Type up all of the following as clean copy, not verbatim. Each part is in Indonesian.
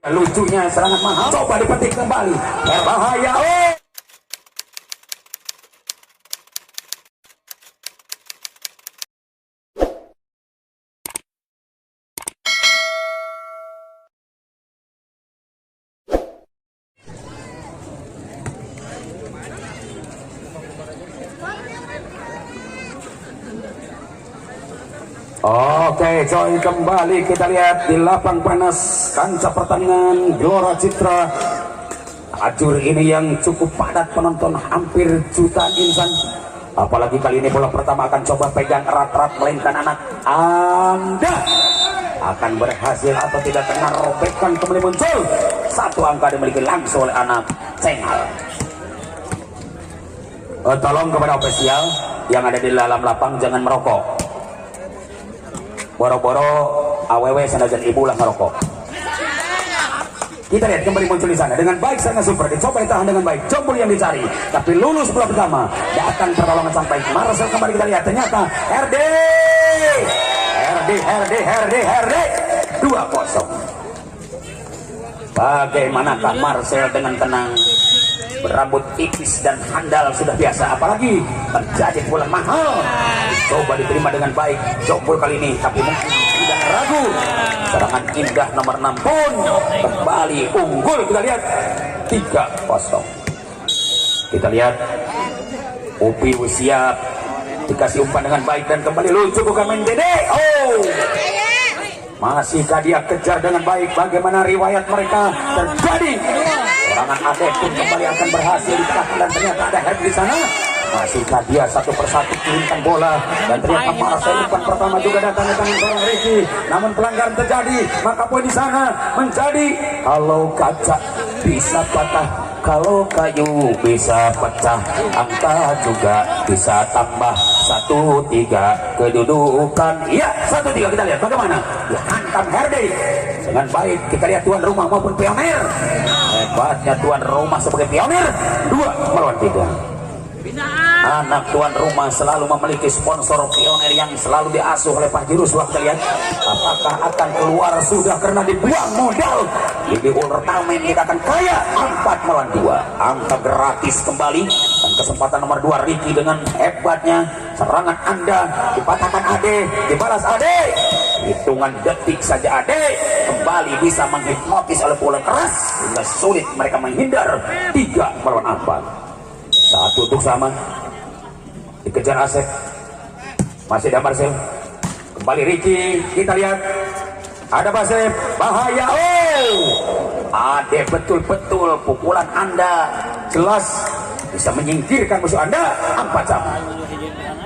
Lucunya serangan mahal, coba dipetik kembali, berbahaya. Oke, join kembali, kita lihat di lapang panas kancah pertandingan Gelora Citra Ajur ini yang cukup padat penonton, hampir jutaan insan. Apalagi kali ini bola pertama akan coba pegang erat-erat, melainkan anak Anda akan berhasil atau tidak, kena robekan kembali muncul. Satu angka dimiliki langsung oleh anak Cengal. Tolong kepada ofisial yang ada di dalam lapang jangan merokok. Boro-boro AWW sanajan ibu lah merokok. Kita lihat kembali muncul di sana dengan baik, sangat super, dicoba ditahan dengan baik, jomblo yang dicari, tapi lulus bola pertama, datang pertolongan sampai Marcel. Kembali kita lihat, ternyata Herdi 2-0. Bagaimanakah Marcel dengan tenang, berambut tipis dan handal sudah biasa, apalagi terjadi bola mahal, coba diterima dengan baik Jokbol kali ini, tapi mungkin tidak ragu. Serangan indah nomor 6 pun kembali unggul. Kita lihat 3-0. Kita lihat Upi siap, dikasih umpan dengan baik dan kembali lucu bukan main Dede. Masihkah dia kejar dengan baik? Bagaimana riwayat mereka terjadi? Serangan Ade pun kembali akan berhasil ditekan dan ternyata ada head di sana. Masihkah dia satu persatu kirimkan bola dan ternyata Marcel umpan pertama juga datang ke tangan seorang Ricky. Namun pelanggaran terjadi, maka poin di sana menjadi kalau kaca bisa patah, kalau kayu bisa pecah, angka juga bisa tambah 1-3 kedudukan. Iya, 1-3. Kita lihat bagaimana dia hantam Herdi dengan baik. Kita lihat tuan rumah maupun pionir, hebatnya tuan rumah sebagai pionir. 2-3. Anak tuan rumah selalu memiliki sponsor pionir yang selalu diasuh oleh Pak Jurus. Kita lihat apakah akan keluar sudah karena dibuang modal. Ini ultraman kita akan kaya. 4-2, angka gratis kembali dan kesempatan nomor 2 Ricky dengan hebatnya serangan Anda dipatahkan Ade, dibalas Ade, hitungan detik saja Ade kembali bisa menghipnotis oleh bola keras sehingga sulit mereka menghindar. 3-4. Satu untuk sama, dikejar Asep, masih ada Marcel, kembali Ricky. Kita lihat ada Basep, bahaya. Ade betul-betul pukulan Anda jelas bisa menyingkirkan musuh Anda. 4-1.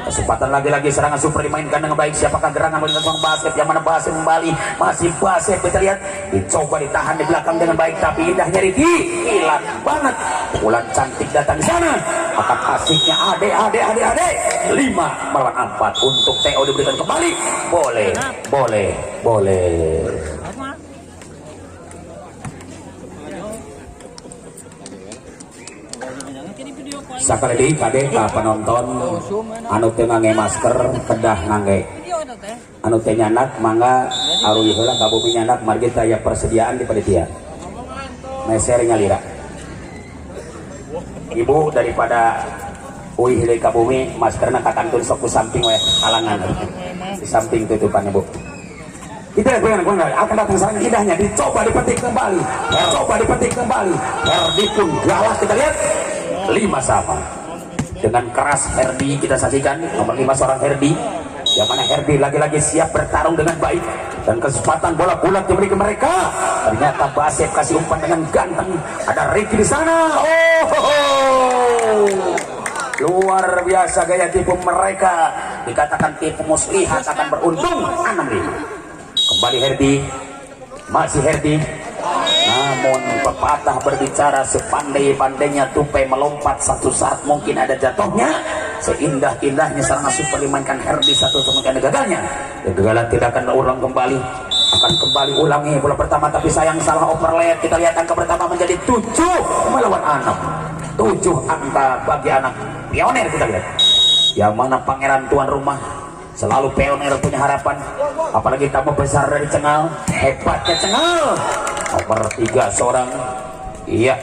Kesempatan lagi-lagi serangan super dimainkan dengan baik. Siapakah gerangan melakukan Basep? Yang mana Basep kembali, masih Basep. Kita lihat dicoba ditahan di belakang dengan baik, tapi indahnya Ricky hilang banget. Pukulan cantik datang di sana. Akan asiknya Ade. 5-4 untuk TO diberikan kembali. Boleh. Sekali lagi kade penonton anu teu ngangge masker kedah ngangge anu teu nyandak mangga aruy heula ka bumi nyandak margi teh aya persediaan di panitia meser ngalira. Ibu daripada uih deui ka bumi maskerna kakantun sok ku samping we halangan di samping tutupan Ibu. Kita lihat akan datang serangan indahnya, dicoba dipetik kembali. Herdi pun galak. Kita lihat 5-sama dengan keras Herdi. Kita saksikan nomor 5 seorang Herdi, yang mana Herdi lagi-lagi siap bertarung dengan baik dan kesempatan bola bulat diberi ke mereka. Ternyata Basep kasih umpan dengan ganteng. Ada Ricky di sana. Luar biasa gaya tipu mereka. Dikatakan tipu muslihat akan beruntung. 6-5. Kembali Herdi, masih Herdi. Namun pepatah berbicara, sepandai-pandainya tupai melompat, satu saat mungkin ada jatuhnya. Seindah-indahnya serangan super dimainkan Herdi, satu mungkin ada gagalnya. Kegagalan tidak akan ulang kembali, akan kembali ulangi bola pertama, tapi sayang salah overlap. Kita lihat angka pertama menjadi 7 melawan 6. 7 angka bagi anak pionir. Kita lihat yang mana pangeran tuan rumah selalu pionir punya harapan, apalagi tamu besar dari Cengal. Hebatnya Cengal nomor 3 seorang, iya,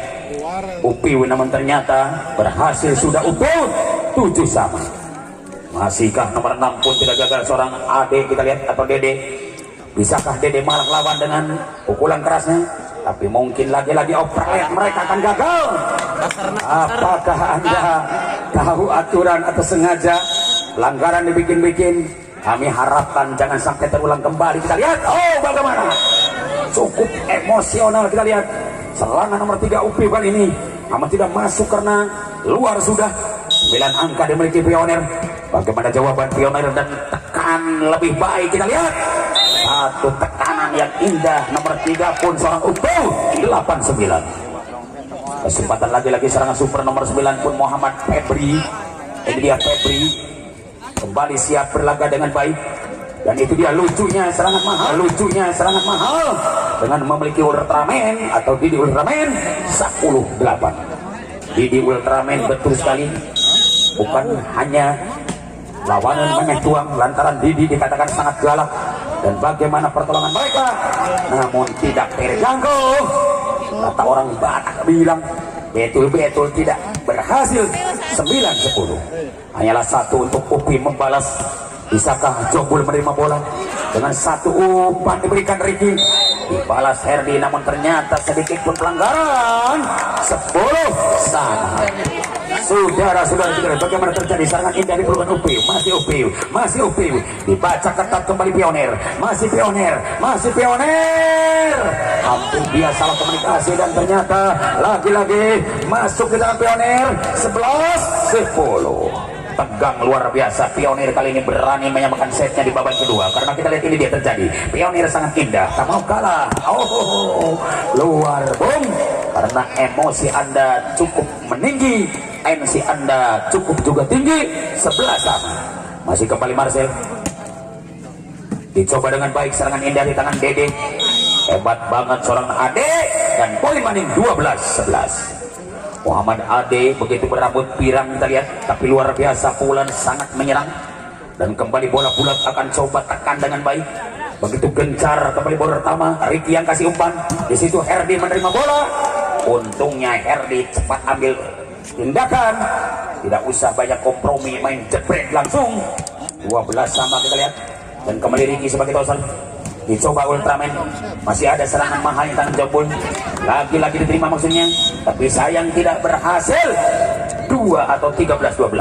Upi namun ternyata berhasil sudah Upil 7 sama. Masihkah nomor 6 pun tidak gagal seorang Ade, kita lihat, atau Dede. Bisakah Dede malah lawan dengan pukulan kerasnya? Tapi mungkin lagi-lagi overhead mereka akan gagal. Apakah Anda tahu aturan atau sengaja pelanggaran dibikin-bikin? Kami harapkan jangan sampai terulang kembali. Kita lihat, oh bagaimana, cukup emosional. Kita lihat serangan nomor 3 Upi kali ini amat tidak masuk karena luar sudah. 9 angka dimiliki Pioner. Bagaimana jawaban Pioner dan tekan lebih baik? Kita lihat satu tekanan yang indah. Nomor 3 pun seorang Upi 8-9. Kesempatan lagi-lagi serangan super nomor 9 pun Muhammad Febri. Ini dia Febri kembali siap berlaga dengan baik. Dan itu dia lucunya serangan mahal, lucunya serangan mahal dengan memiliki Ultraman atau Didi Ultraman 10-8. Didi Ultraman betul sekali, bukan hanya lawanan banyak tuang lantaran Didi dikatakan sangat galak. Dan bagaimana pertolongan mereka, namun tidak terganggu. Kata orang Batak bilang betul-betul tidak berhasil. 9-10. Hanyalah satu untuk Upi membalas. Bisakah Jombul menerima bola dengan satu umpan diberikan Ricky, dibalas Herdi, namun ternyata sedikit pun pelanggaran. 10 sama. Saudara-saudara, bagaimana terjadi serangan indah di pelukan Upi? Masih Upi, dibaca ketat kembali Pioner, masih Pioner. Hampir dia salah komunikasi dan ternyata lagi-lagi masuk ke dalam Pioner. 11-10. Tegang luar biasa. Pioner kali ini berani menyamakan setnya di babak kedua, karena kita lihat ini dia terjadi. Pioner sangat indah, tak mau kalah. Oh, luar bung, karena emosi Anda cukup meninggi, MC Anda cukup juga tinggi. 11 sama. Masih kembali Marcel, dicoba dengan baik serangan indah di tangan Dede. Hebat banget seorang Ade, dan poin maning 12-11. Muhammad Ade begitu berambut pirang, kita lihat, tapi luar biasa pukulan sangat menyerang. Dan kembali bola bulat akan coba tekan dengan baik. Begitu gencar kembali bola pertama, Ricky yang kasih umpan. Di situ Herdi menerima bola. Untungnya Herdi cepat ambil tindakan, tidak usah banyak kompromi, main jebret langsung. 12 sama, kita lihat. Dan kembali Ricky sebagai tosan. Dicoba Ultraman, masih ada serangan mahal yang tangan Jombul, lagi-lagi diterima maksudnya, tapi sayang tidak berhasil. 2 atau 13-12.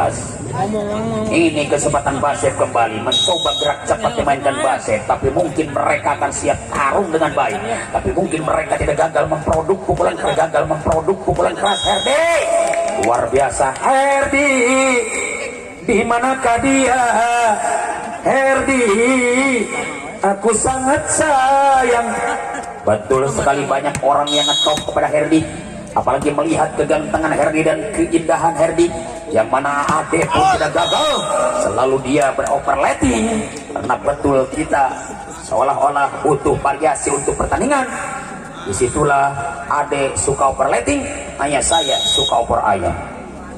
Ini kesempatan Basep kembali mencoba gerak cepat dimainkan Basep, tapi mungkin mereka akan siap tarung dengan baik, tapi mungkin mereka tidak gagal memproduk pukulan keras. Herdi luar biasa. Herdi, di manakah dia? Herdi, aku sangat sayang. Betul sekali, banyak orang yang ngetop kepada Herdi, apalagi melihat kegantengan Herdi dan keindahan Herdi, yang mana Ade pun tidak gagal. Selalu dia beroverlapping, karena betul kita seolah-olah butuh variasi untuk pertandingan. Disitulah Ade suka overlapping, hanya saya suka over ayam.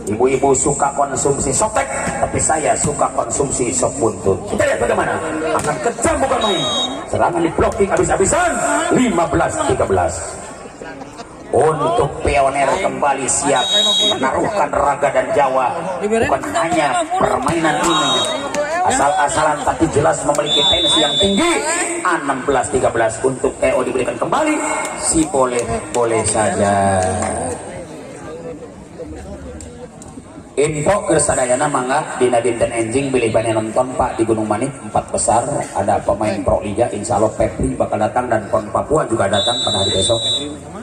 Ibu-ibu suka konsumsi softtek, tapi saya suka konsumsi sop buntut. Kita lihat bagaimana akan kejam, bukan main. Serangan di blocking habis-habisan. 15-13. Untuk Pioner kembali siap menaruhkan raga dan Jawa. Bukan hanya permainan ini asal-asalan, tapi jelas memiliki tensi yang tinggi. 16-13 untuk TO diberikan kembali. Si boleh saja. Info kesadayana mangga Dina Dinten Enjing pilih banyak nonton Pak di Gunung Manik 4 besar. Ada pemain Pro Liga, insya Allah Pepri bakal datang, dan Pon Papua juga datang pada hari besok.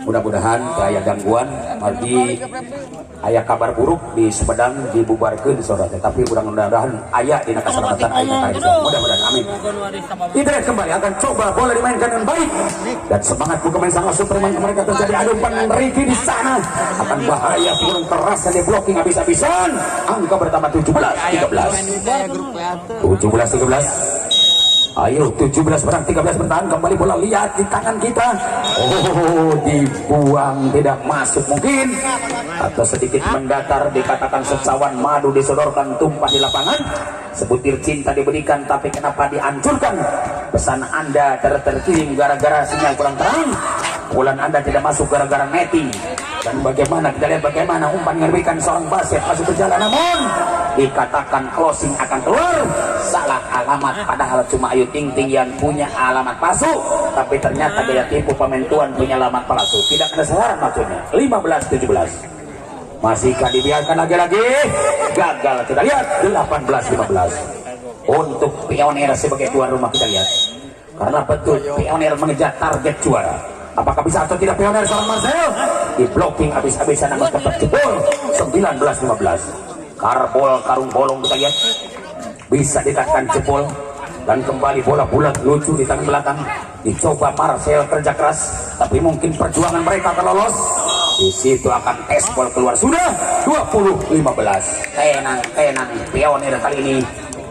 Mudah-mudahan gak ada gangguan, lagi ayah kabar buruk di Sumedang dibubarkan saudara, tapi mudah-mudahan ayah di Nakasalamatan ayah mudah-mudahan, amin. Internet kembali akan coba bola dimainkan dengan baik, dan semangat pemain sangat Superman mereka terjadi adu umpan Ricky di sana, akan bahaya pukulan keras dan di blocking habis-habisan. Angka bertambah 17-13. Ayo 17 berang 13 bertahan, kembali bola, lihat di tangan kita. Oh, dibuang, tidak masuk mungkin, atau sedikit mendatar, dikatakan secawan madu disodorkan tumpah di lapangan, sebutir cinta diberikan, tapi kenapa dihancurkan? Pesan Anda terkirim gara-gara sinyal kurang terang. pukulan Anda tidak masuk gara-gara netting. Dan bagaimana kita lihat bagaimana umpan yang diberikan seorang wasit masih berjalan, namun dikatakan closing akan keluar. Salah alamat, padahal cuma Ayu Ting Ting yang punya alamat palsu, tapi ternyata daya tipu pemain tuan punya alamat palsu. Tidak ada kesalahan maksudnya. 15-17 masihkah dibiarkan lagi-lagi? Gagal. Kita lihat 18-15 untuk Pioneer sebagai tuan rumah. Kita lihat karena betul Pioneer mengejar target juara. Apakah bisa atau tidak Pioneer seorang Marcel? Di blocking habis-habisan namun tetap jebol. 19-15 karbol karung bolong. Kita lihat bisa dikatakan jebol. Dan kembali bola bulat lucu di tangan belakang. Dicoba Marcel kerja keras, tapi mungkin perjuangan mereka akan lolos. Di situ akan esbol keluar. Sudah 20-15. Tenang Pioneer kali ini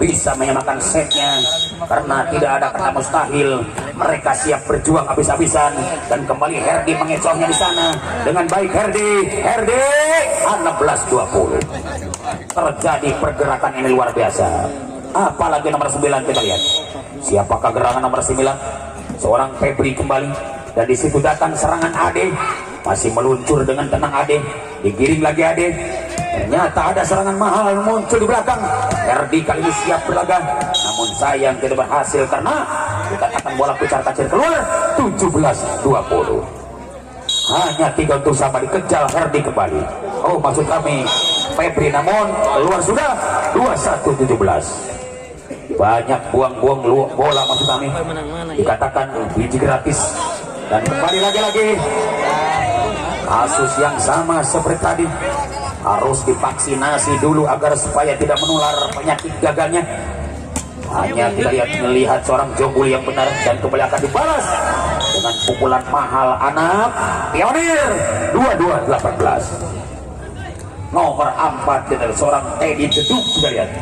bisa menyamakan setnya karena tidak ada kata mustahil. Mereka siap berjuang habis-habisan. Dan kembali Herdi mengecohnya di sana dengan baik. Herdi 16-20. Terjadi pergerakan ini luar biasa. Apalagi nomor 9 kita lihat. Siapakah gerangan nomor 9? Seorang Febri kembali. Dan di situ datang serangan Ade. Masih meluncur dengan tenang Ade. Digiring lagi Ade. Ternyata ada serangan mahal yang muncul di belakang. Herdi kali ini siap berlaga, namun sayang tidak berhasil karena dikatakan bola pucar kacir keluar. 17-20. Hanya 3 untuk sama dikejar Herdi kembali. Oh maksud kami Febri, namun keluar sudah 21-17. Banyak buang-buang bola maksud kami. Dikatakan biji gratis. Dan kembali lagi-lagi kasus yang sama seperti tadi. Harus divaksinasi dulu agar supaya tidak menular penyakit gagalnya. Hanya kita melihat seorang Jombul yang benar. Dan kembali akan dibalas dengan pukulan mahal anak Pioneer. 22-18. Nomor 4 kita lihat seorang Teddy Jeduk. Kita lihat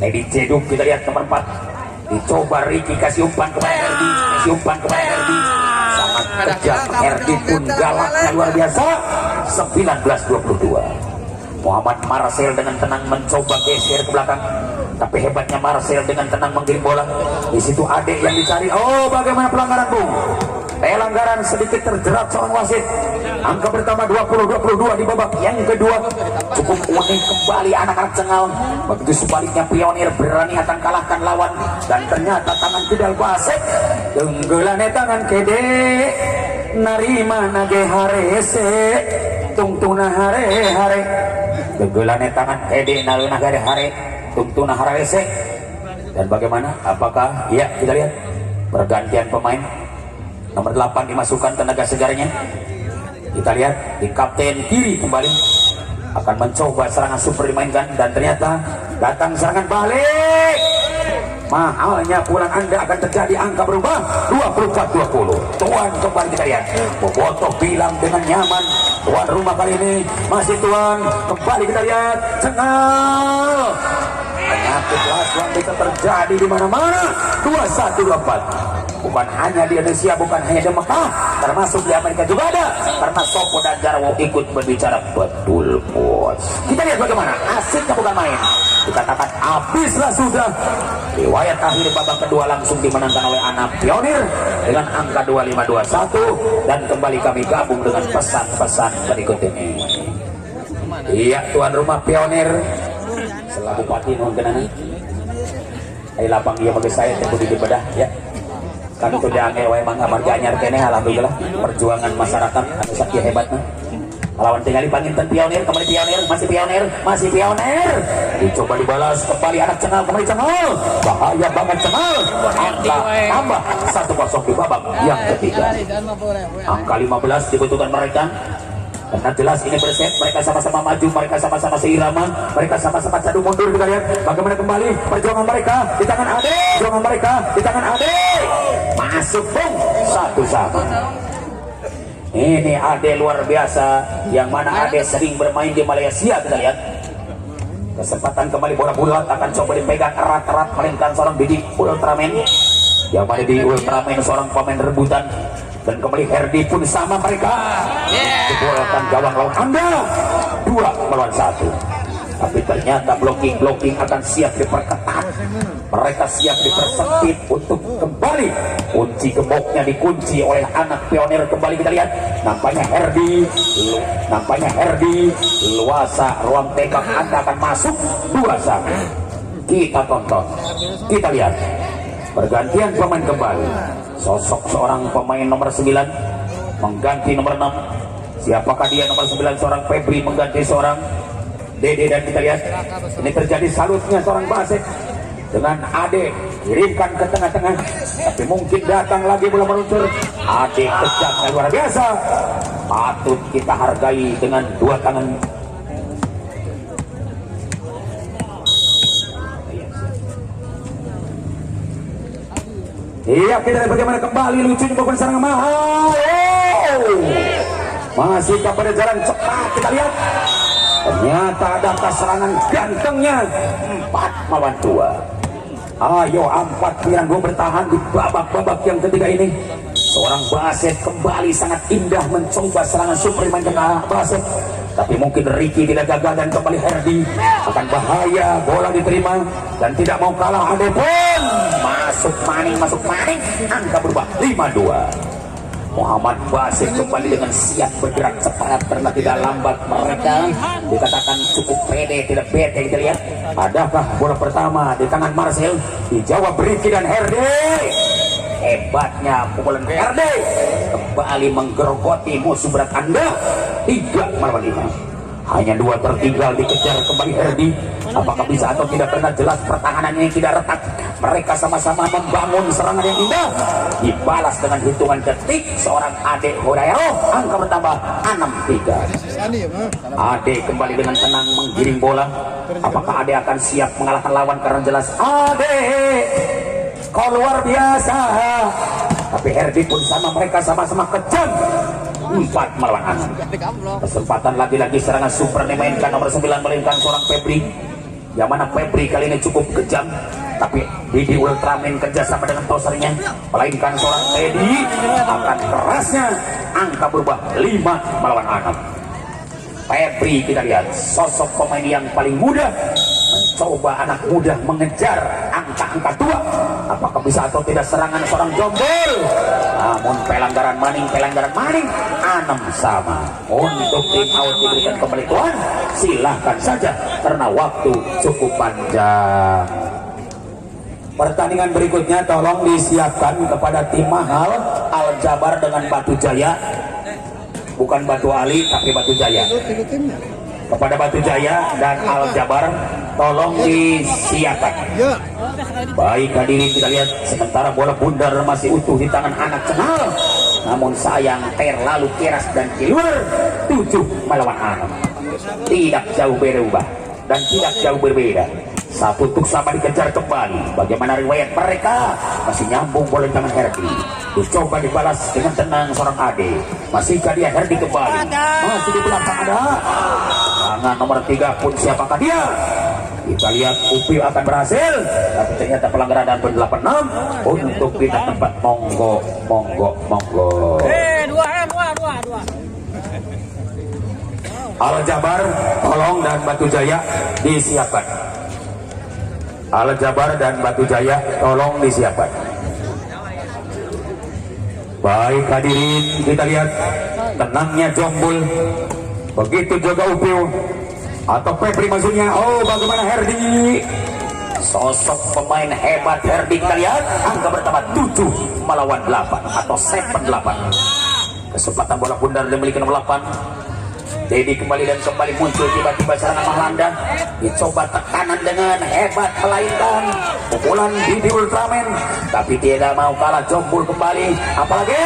Teddy Jeduk, kita lihat nomor 4. Dicoba Ricky kasih umpan kepada Herdi. Sangat kejam. Herdi pun galaknya luar biasa. 19-22. Muhammad Marcel dengan tenang mencoba geser ke belakang, tapi hebatnya Marcel dengan tenang menggiring bola. Di situ Ade yang dicari. Oh bagaimana pelanggaran Bung? Pelanggaran sedikit terjerat seorang wasit. Angka pertama 20-22 di babak yang kedua. Cukup unik kembali anak-anak Cengal. Begitu sebaliknya Pioneer berani akan kalahkan lawan. Dan ternyata tangan kidal wasit. Tunggulannya tangan kede. Narima nage harese. Tungtuna hare. Tunggulannya tangan kede. Narima nage hare. Tungtuna harese. Dan bagaimana? Apakah? Ya kita lihat pergantian pemain. Nomor 8 dimasukkan tenaga segarnya. Kita lihat di kapten kiri kembali akan mencoba serangan super dimainkan. Dan ternyata datang serangan balik. Mahalnya pukulan Anda akan terjadi. Angka berubah 24-20. Tuan kembali kita lihat. Bobotoh bilang dengan nyaman. Tuan rumah kali ini masih tuan. Kembali kita lihat. Cengal. Penyakit lasuan bisa terjadi di mana-mana. 21-24. Bukan hanya di Indonesia, bukan hanya di Mekah, termasuk di Amerika juga ada. Karena Sopo dan Jarwo ikut berbicara. Betul bos. Kita lihat bagaimana asiknya bukan main. Dikatakan habislah sudah. Riwayat akhir babak kedua langsung dimenangkan oleh anak Pioneer dengan angka 25-21. Dan kembali kami gabung dengan pesan-pesan berikut ini. Iya tuan rumah Pioneer selaku Bupati Nuhun Kenana. Ayo lapang dia bagi saya tunggu di bedah ya. Kan itu diangge wae mangga marga anyar keneh alhamdulillah perjuangan masyarakat anu sakieu hebatna. Lawan tinggali panginten Pioneer, kembali Pioneer, masih Pioneer. Dicoba dibalas kembali anak Cengal, kembali Cengal. Bahaya banget Cengal. Angka tambah 1-0 di babak yang ketiga. Angka 15 dibutuhkan mereka. Karena jelas ini berset, mereka sama-sama maju, mereka sama-sama seirama, mereka sama-sama cadu mundur. Kita lihat bagaimana kembali perjuangan mereka di tangan Ade, masuk Bung, 1-1. Ini Ade luar biasa, yang mana Ade sering bermain di Malaysia. Kita lihat kesempatan kembali bola bulat akan coba dipegang erat-erat melainkan seorang Didi Ultraman, yang mana di Ultraman seorang pemain rebutan. Dan kembali Herdi pun sama mereka. Jebolkan gawang lawan Anda. 2-1. tapi ternyata blocking akan siap diperketat. Mereka siap dipersempit untuk kembali. Kunci gemboknya dikunci oleh anak pionir. Kembali kita lihat, nampaknya Herdi luasa ruang tembak Anda akan masuk 2-1. Kita tonton, kita lihat pergantian pemain kembali. Sosok seorang pemain nomor 9 mengganti nomor 6. Siapakah dia? Nomor 9 seorang Febri mengganti seorang Dede. Dan kita lihat ini terjadi salutnya seorang Basek dengan Ade, kirimkan ke tengah-tengah, tapi mungkin datang lagi bola meluncur. Ade kejamnya luar biasa, patut kita hargai dengan 2 tangan. Iya, kita lihat bagaimana kembali lucunya beban serangan mahal. Masih pada jalan cepat, kita lihat. Ternyata ada serangan gantengnya. 4-2. Ayo 4 Piranggo bertahan di babak-babak yang ketiga ini. Seorang Basek kembali sangat indah mencoba serangan super main tengah Basek, tapi mungkin Ricky tidak gagal dan kembali Herdi akan bahaya. Bola diterima dan tidak mau kalah. Ade pun masuk maning, angka berubah 5-2. Muhammad Basek kembali dengan siap bergerak cepat karena tidak lambat. Mereka dikatakan cukup pede, tidak bete. Kita lihat, adakah bola pertama di tangan Marcel, dijawab Ricky dan Herdi. Hebatnya pukulan Herdi kembali menggerogoti musuh berat Anda. 3-5. Hanya 2 tertinggal, dikejar kembali Herdi. Apakah bisa atau tidak, karena jelas pertahanan ini tidak retak. Mereka sama-sama membangun serangan yang indah. Dibalas dengan hitungan detik seorang Ade Hodayaro. Angka bertambah 6-3. Ade kembali dengan tenang menggiring bola. Apakah Ade akan siap mengalahkan lawan? Karena jelas Ade kau luar biasa. Tapi Herdi pun sama, mereka sama-sama kejam. 4-6. Kesempatan lagi-lagi serangan super dimainkan nomor 9 melainkan seorang Febri. Yang mana Febri kali ini cukup kejam, tapi Didi Ultraman kerjasama dengan tosernya melainkan seorang Teddy. Akan kerasnya angka berubah 5-6. Febri, kita lihat sosok pemain yang paling muda mencoba anak muda mengejar angka 2. Apakah bisa atau tidak serangan seorang Jombol? Namun pelanggaran maning 6-sama. Untuk tim out diberikan kembali tuan, silahkan saja karena waktu cukup panjang. Pertandingan berikutnya tolong disiapkan kepada tim mahal Al Jabar dengan Batu Jaya. Bukan Batu Ali tapi Batu Jaya. Kepada Batu Jaya dan Al Jabar tolong disiapkan. Baik hadirin, kita lihat sementara bola bundar masih utuh di tangan anak cengal, namun sayang terlalu keras dan keluar. 7-6. Tidak jauh berubah dan tidak jauh berbeda. 1-sama dikejar kembali. Bagaimana riwayat mereka? Masih nyambung bola di tangan Herdi. Dicoba dibalas dengan tenang seorang Ade. Masihkah dia? Herdi kembali. Masih di belakang ada. Tangan nomor 3 pun siapakah dia? Kita lihat Upi akan berhasil, tapi ternyata pelanggaran dan 86 untuk pindah tempat. Monggo. 2. Al Jabar tolong dan Batu Jaya disiapkan. Al Jabar dan Batu Jaya tolong disiapkan. Baik hadirin, kita lihat tenangnya Jombul. Begitu juga Upiu atau Febri maksudnya. Oh, bagaimana Herdi? Sosok pemain hebat Herdi, kita lihat angka bertambah 7-8 atau 7-8. Kesempatan bola bundar dimiliki nomor 8. Dedi kembali dan kembali muncul tiba-tiba serangan Mahlanda. Dicoba tekanan dengan hebat melainkan pukulan Didi Ultraman, tapi tidak mau kalah. Jombul kembali, apalagi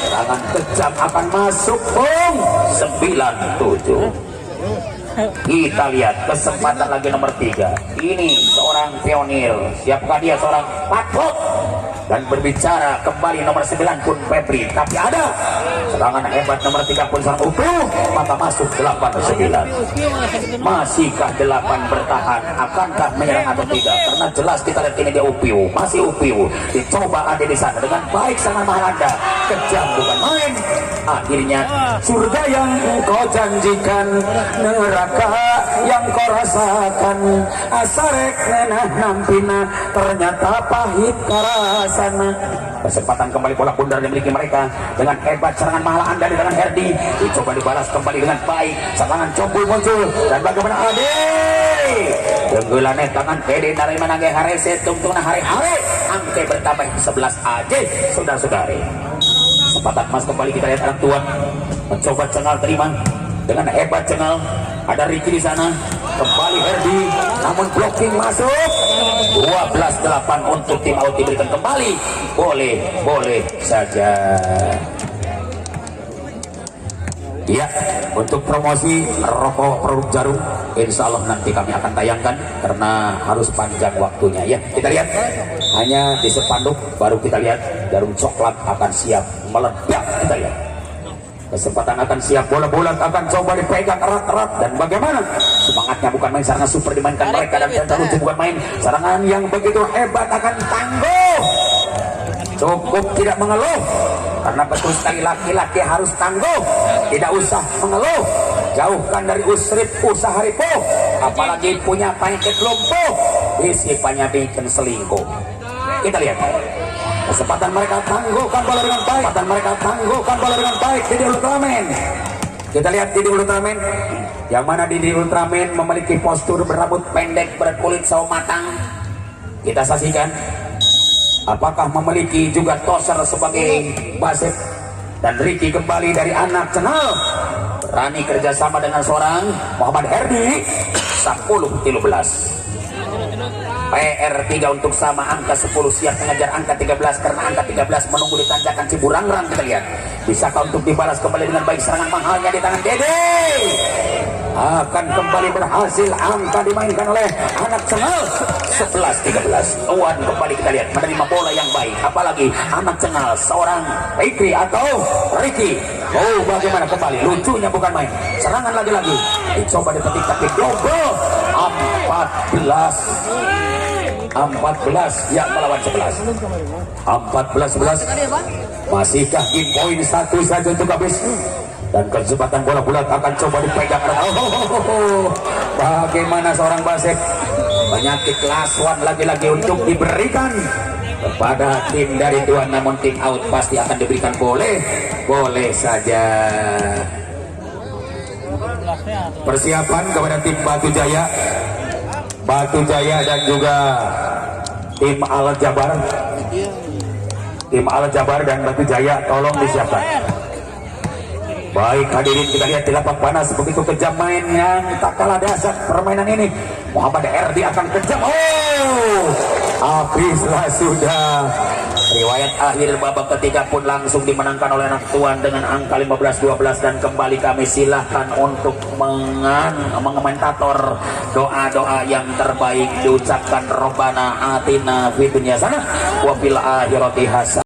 serangan kejam akan masuk. 9-7. Kita lihat kesempatan lagi nomor 3. Ini seorang pionir. Siapakah dia? Seorang Patrok. Dan berbicara kembali nomor 9 pun Febri, tapi ada serangan hebat nomor 3 pun seorang Upiu, maka masuk 8-9. Masihkah 8 bertahan? Akankah menyerang atau tidak? Karena jelas kita lihat ini dia Upiu, masih Upiu. Dicoba ada di sana dengan baik sangat Mahlanda. Kejam bukan main. akhirnya surga yang engkau janjikan, neraka yang kau rasakan, asarek nenah nampina ternyata pahit karasana. Kesempatan kembali bola bundar dimiliki mereka dengan hebat, serangan mahalaan dari tangan Herdi dicoba dibalas kembali dengan baik, serangan combul muncul dan bagaimana Ade denggulannya tangan Ede dari menangge harese tungtungna hari-hari angke bertambah 11 aja saudara-saudari. Kesempatan emas kembali kita lihat anak tuan mencoba cengal terima dengan hebat cengal, ada Ricky di sana kembali Herdi namun blocking masuk 12-8 untuk tim out diberikan kembali, boleh saja ya. Untuk promosi rokok produk Jarum insya Allah nanti kami akan tayangkan karena harus panjang waktunya ya. Kita lihat hanya di spanduk baru kita lihat Jarum coklat akan siap meledak. Kita lihat kesempatan akan siap, bola-bola akan coba dipegang erat-erat dan bagaimana semangatnya bukan main, serangan super dimainkan mereka dan lucu bukan main, serangan yang begitu hebat akan tangguh, cukup tidak mengeluh karena betul sekali laki-laki harus tangguh, tidak usah mengeluh, jauhkan dari usrip usaha ripuh, apalagi punya penyakit lumpuh disipannya bikin selingkuh. Kita lihat kesempatan mereka tangguhkan bola dengan baik, kesempatan mereka tangguhkan bola dengan baik Didi Ultraman. Kita lihat Didi Ultraman yang mana Didi Ultraman memiliki postur berambut pendek berkulit sawo matang. Kita saksikan apakah memiliki juga toser sebagai basit dan Ricky kembali dari anak cenal berani kerjasama dengan seorang Muhammad Herdi 10-13. PR3 untuk sama angka 10 siap mengejar angka 13 karena angka 13 menunggu di tanjakan Ciburangrang. Kita lihat bisakah untuk dibalas kembali dengan baik, serangan mahalnya di tangan Dede akan kembali berhasil, angka dimainkan oleh anak cengal 11-13. Tuan kembali kita lihat menerima bola yang baik, apalagi anak cengal seorang Ricky atau Ricky. Oh bagaimana kembali lucunya bukan main, serangan lagi-lagi dicoba dipetik tapi double 14 ya melawan 11. 14-11 masihkah game point satu saja untuk habis dan kesempatan bola bulat akan coba dipegang. Bagaimana seorang baset penyakit lasuan lagi-lagi untuk diberikan kepada tim dari tuan, namun tim out pasti akan diberikan boleh saja. Persiapan kepada tim Batu Jaya dan juga tim Al Jabar dan Batu Jaya tolong disiapkan. Baik hadirin, kita lihat di lapang panas begitu kejam main yang tak kalah dahsyat permainan ini. Muhammad Herdi akan kejam. Oh, habislah sudah. Riwayat akhir babak ketiga pun langsung dimenangkan oleh anak tuan dengan angka 15-12 dan kembali kami silahkan untuk mengementator doa-doa yang terbaik diucapkan Robbana atina fid dunya hasanah wa fil akhirati hasanah.